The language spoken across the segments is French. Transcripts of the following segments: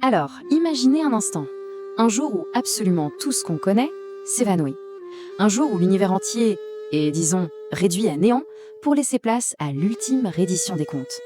Alors, imaginez un instant. Un jour où absolument tout ce qu'on connaît s'évanouit. Un jour où l'univers entier est, disons, réduit à néant pour laisser place à l'ultime reddition des comptes.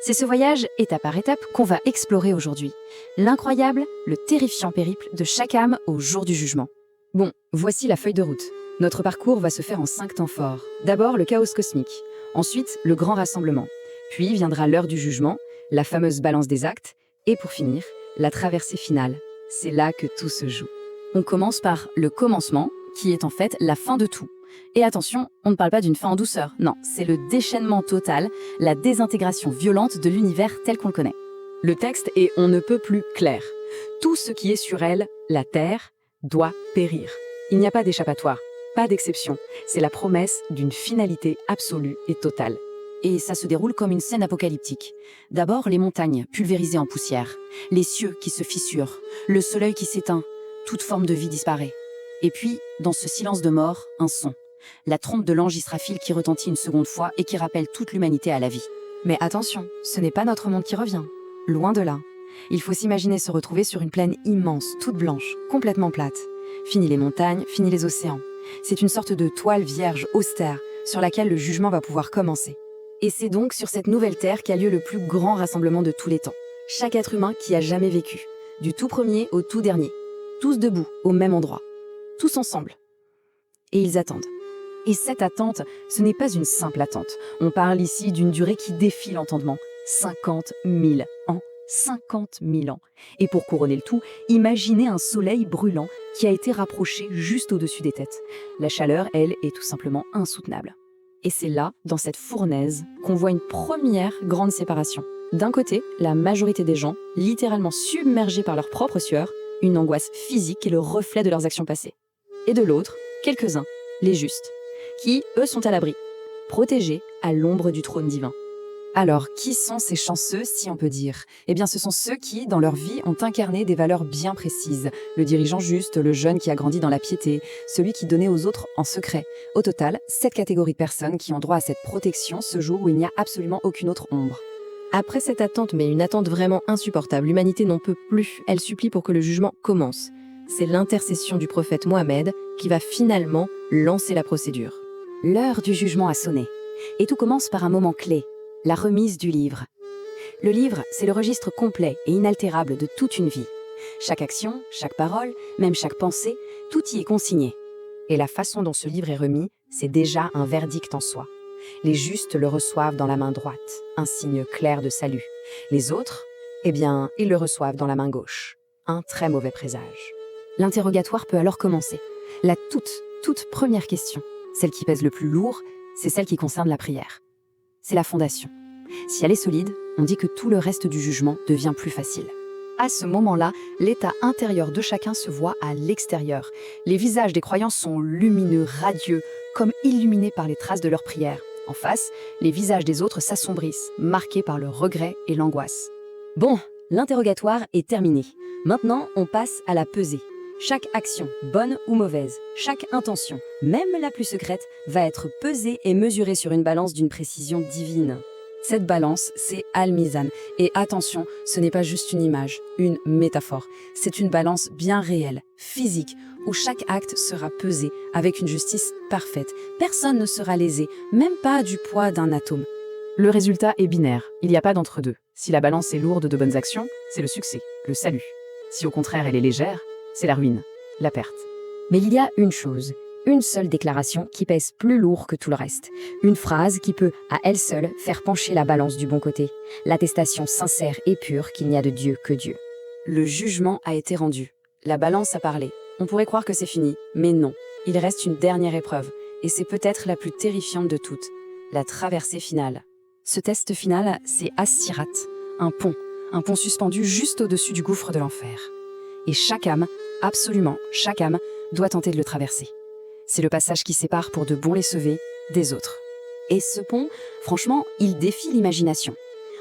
C'est ce voyage, étape par étape, qu'on va explorer aujourd'hui. L'incroyable, le terrifiant périple de chaque âme au jour du jugement. Bon, voici la feuille de route. Notre parcours va se faire en 5 temps forts. D'abord, le chaos cosmique. Ensuite, le grand rassemblement. Puis viendra l'heure du jugement, la fameuse balance des actes. Et pour finir, la traversée finale. C'est là que tout se joue. On commence par le commencement, qui est en fait la fin de tout. Et attention, on ne parle pas d'une fin en douceur. Non, c'est le déchaînement total, la désintégration violente de l'univers tel qu'on le connaît. Le texte est on ne peut plus clair. Tout ce qui est sur elle, la Terre, doit périr. Il n'y a pas d'échappatoire, pas d'exception. C'est la promesse d'une finalité absolue et totale. Et ça se déroule comme une scène apocalyptique. D'abord, les montagnes pulvérisées en poussière, les cieux qui se fissurent, le soleil qui s'éteint, toute forme de vie disparaît. Et puis, dans ce silence de mort, un son. La trompe de l'ange Israfil qui retentit une seconde fois et qui rappelle toute l'humanité à la vie. Mais attention, ce n'est pas notre monde qui revient. Loin de là. Il faut s'imaginer se retrouver sur une plaine immense, toute blanche, complètement plate. Fini les montagnes, fini les océans. C'est une sorte de toile vierge, austère, sur laquelle le jugement va pouvoir commencer. Et c'est donc sur cette nouvelle terre qu'a lieu le plus grand rassemblement de tous les temps. Chaque être humain qui a jamais vécu, du tout premier au tout dernier. Tous debout, au même endroit. Tous ensemble. Et ils attendent. Et cette attente, ce n'est pas une simple attente. On parle ici d'une durée qui défie l'entendement. 50 000 ans. 50 000 ans. Et pour couronner le tout, imaginez un soleil brûlant qui a été rapproché juste au-dessus des têtes. La chaleur, elle, est tout simplement insoutenable. Et c'est là, dans cette fournaise, qu'on voit une première grande séparation. D'un côté, la majorité des gens, littéralement submergés par leur propre sueur, une angoisse physique et le reflet de leurs actions passées. Et de l'autre, quelques-uns, les justes, qui, eux, sont à l'abri, protégés à l'ombre du trône divin. Alors, qui sont ces chanceux, si on peut dire? Eh bien, ce sont ceux qui, dans leur vie, ont incarné des valeurs bien précises. Le dirigeant juste, le jeune qui a grandi dans la piété, celui qui donnait aux autres en secret. Au total, 7 catégories de personnes qui ont droit à cette protection ce jour où il n'y a absolument aucune autre ombre. Après cette attente, mais une attente vraiment insupportable, l'humanité n'en peut plus. Elle supplie pour que le jugement commence. C'est l'intercession du prophète Mohammed qui va finalement lancer la procédure. L'heure du jugement a sonné. Et tout commence par un moment clé. La remise du livre. Le livre, c'est le registre complet et inaltérable de toute une vie. Chaque action, chaque parole, même chaque pensée, tout y est consigné. Et la façon dont ce livre est remis, c'est déjà un verdict en soi. Les justes le reçoivent dans la main droite, un signe clair de salut. Les autres, eh bien, ils le reçoivent dans la main gauche. Un très mauvais présage. L'interrogatoire peut alors commencer. La toute première question, celle qui pèse le plus lourd, c'est celle qui concerne la prière. C'est la fondation. Si elle est solide, on dit que tout le reste du jugement devient plus facile. À ce moment-là, l'état intérieur de chacun se voit à l'extérieur. Les visages des croyants sont lumineux, radieux, comme illuminés par les traces de leur prière. En face, les visages des autres s'assombrissent, marqués par le regret et l'angoisse. Bon, l'interrogatoire est terminé. Maintenant, on passe à la pesée. Chaque action, bonne ou mauvaise, chaque intention, même la plus secrète, va être pesée et mesurée sur une balance d'une précision divine. Cette balance, c'est Al-Mizan. Et attention, ce n'est pas juste une image, une métaphore. C'est une balance bien réelle, physique, où chaque acte sera pesé avec une justice parfaite. Personne ne sera lésé, même pas du poids d'un atome. Le résultat est binaire, il n'y a pas d'entre-deux. Si la balance est lourde de bonnes actions, c'est le succès, le salut. Si au contraire elle est légère, c'est la ruine, la perte. Mais il y a une chose, une seule déclaration qui pèse plus lourd que tout le reste. Une phrase qui peut, à elle seule, faire pencher la balance du bon côté. L'attestation sincère et pure qu'il n'y a de Dieu que Dieu. Le jugement a été rendu. La balance a parlé. On pourrait croire que c'est fini, mais non. Il reste une dernière épreuve, et c'est peut-être la plus terrifiante de toutes. La traversée finale. Ce test final, c'est As-Sirat, un pont suspendu juste au-dessus du gouffre de l'enfer. Et chaque âme, absolument chaque âme, doit tenter de le traverser. C'est le passage qui sépare pour de bons les sauver des autres. Et ce pont, franchement, il défie l'imagination.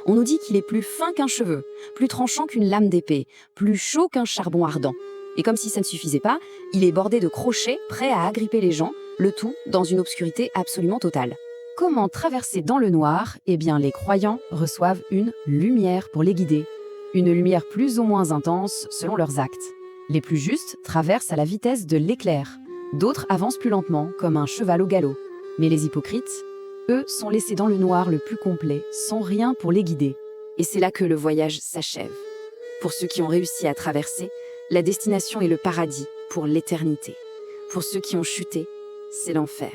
On nous dit qu'il est plus fin qu'un cheveu, plus tranchant qu'une lame d'épée, plus chaud qu'un charbon ardent. Et comme si ça ne suffisait pas, il est bordé de crochets prêts à agripper les gens, le tout dans une obscurité absolument totale. Comment traverser dans le noir? Eh bien, les croyants reçoivent une lumière pour les guider. Une lumière plus ou moins intense selon leurs actes. Les plus justes traversent à la vitesse de l'éclair. D'autres avancent plus lentement, comme un cheval au galop. Mais les hypocrites, eux, sont laissés dans le noir le plus complet, sans rien pour les guider. Et c'est là que le voyage s'achève. Pour ceux qui ont réussi à traverser, la destination est le paradis pour l'éternité. Pour ceux qui ont chuté, c'est l'enfer.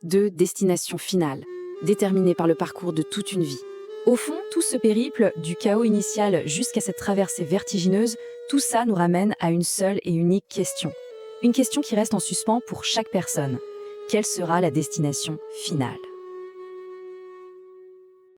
2 destinations finales, déterminées par le parcours de toute une vie. Au fond, tout ce périple, du chaos initial jusqu'à cette traversée vertigineuse, tout ça nous ramène à une seule et unique question. Une question qui reste en suspens pour chaque personne. Quelle sera la destination finale ?